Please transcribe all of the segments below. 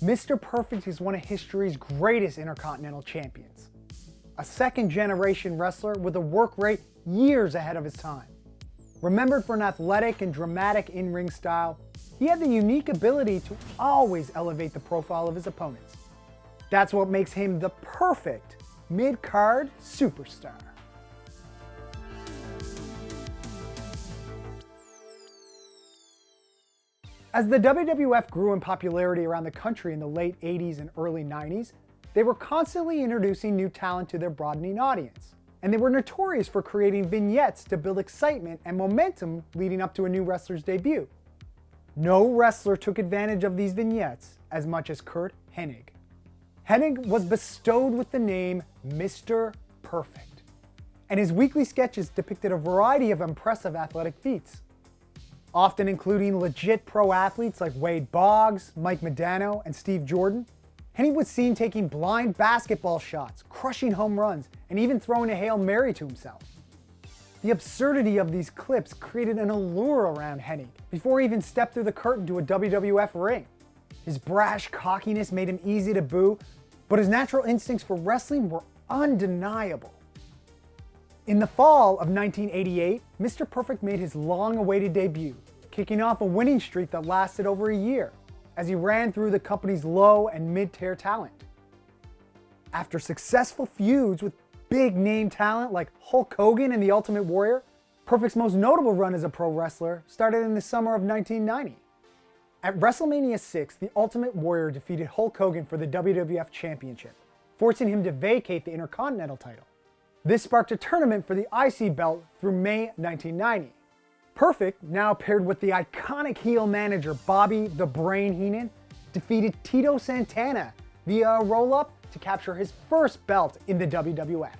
Mr. Perfect is one of history's greatest Intercontinental champions. A second-generation wrestler with a work rate years ahead of his time. Remembered for an athletic and dramatic in-ring style, he had the unique ability to always elevate the profile of his opponents. That's what makes him the perfect mid-card superstar. As the WWF grew in popularity around the country in the late 80s and early 90s, they were constantly introducing new talent to their broadening audience. And they were notorious for creating vignettes to build excitement and momentum leading up to a new wrestler's debut. No wrestler took advantage of these vignettes as much as Curt Hennig. Hennig was bestowed with the name Mr. Perfect, and his weekly sketches depicted a variety of impressive athletic feats, often including legit pro athletes like Wade Boggs, Mike Modano, and Steve Jordan. Hennig was seen taking blind basketball shots, crushing home runs, and even throwing a Hail Mary to himself. The absurdity of these clips created an allure around Hennig before he even stepped through the curtain to a WWF ring. His brash cockiness made him easy to boo, but his natural instincts for wrestling were undeniable. In the fall of 1988, Mr. Perfect made his long-awaited debut, kicking off a winning streak that lasted over a year, as he ran through the company's low and mid-tier talent. After successful feuds with big-name talent like Hulk Hogan and The Ultimate Warrior, Perfect's most notable run as a pro wrestler started in the summer of 1990. At WrestleMania 6, The Ultimate Warrior defeated Hulk Hogan for the WWF Championship, forcing him to vacate the Intercontinental title. This sparked a tournament for the IC belt through May 1990. Perfect, now paired with the iconic heel manager Bobby the Brain Heenan, defeated Tito Santana via a roll-up to capture his first belt in the WWF.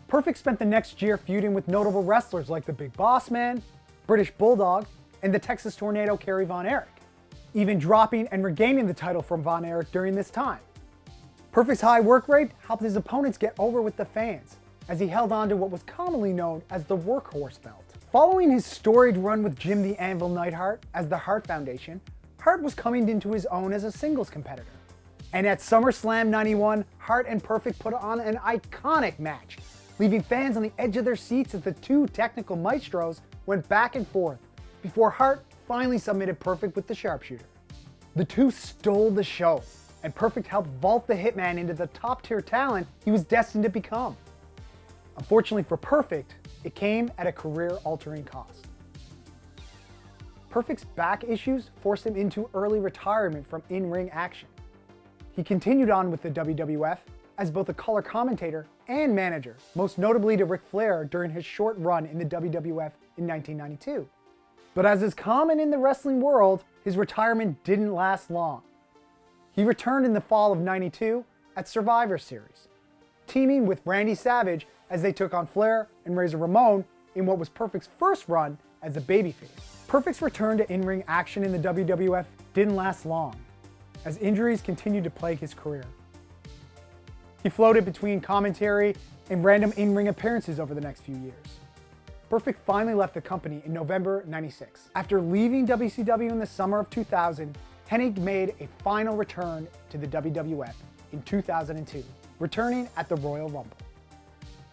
Perfect spent the next year feuding with notable wrestlers like the Big Boss Man, British Bulldog, and the Texas Tornado Kerry Von Erich, even dropping and regaining the title from Von Erich during this time. Perfect's high work rate helped his opponents get over with the fans, as he held on to what was commonly known as the Workhorse belt. Following his storied run with Jim the Anvil Neidhart as the Hart Foundation, Hart was coming into his own as a singles competitor. And at SummerSlam 91, Hart and Perfect put on an iconic match, leaving fans on the edge of their seats as the two technical maestros went back and forth, before Hart finally submitted Perfect with the sharpshooter. The two stole the show, and Perfect helped vault the Hitman into the top-tier talent he was destined to become. Unfortunately for Perfect, it came at a career-altering cost. Perfect's back issues forced him into early retirement from in-ring action. He continued on with the WWF as both a color commentator and manager, most notably to Ric Flair during his short run in the WWF in 1992. But as is common in the wrestling world, his retirement didn't last long. He returned in the fall of '92 at Survivor Series, teaming with Randy Savage as they took on Flair and Razor Ramon in what was Perfect's first run as a babyface. Perfect's return to in-ring action in the WWF didn't last long, as injuries continued to plague his career. He floated between commentary and random in-ring appearances over the next few years. Perfect finally left the company in November '96. After leaving WCW in the summer of 2000, Hennig made a final return to the WWF in 2002, returning at the Royal Rumble.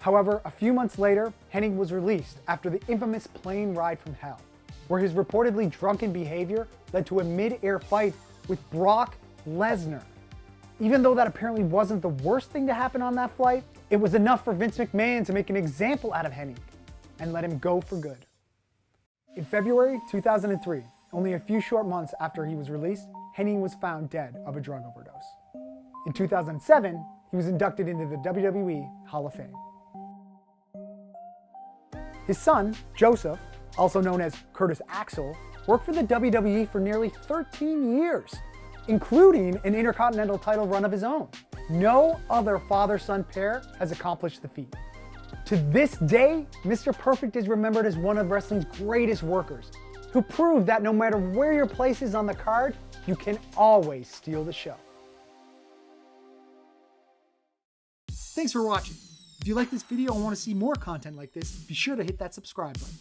However, a few months later, Hennig was released after the infamous plane ride from hell, where his reportedly drunken behavior led to a mid-air fight with Brock Lesnar. Even though that apparently wasn't the worst thing to happen on that flight, it was enough for Vince McMahon to make an example out of Hennig and let him go for good. In February 2003, only a few short months after he was released, Hennig was found dead of a drug overdose. In 2007, he was inducted into the WWE Hall of Fame. His son, Joseph, also known as Curtis Axel, worked for the WWE for nearly 13 years, including an Intercontinental title run of his own. No other father-son pair has accomplished the feat. To this day, Mr. Perfect is remembered as one of wrestling's greatest workers, who proved that no matter where your place is on the card, you can always steal the show. Thanks for watching. If you like this video and want to see more content like this, be sure to hit that subscribe button.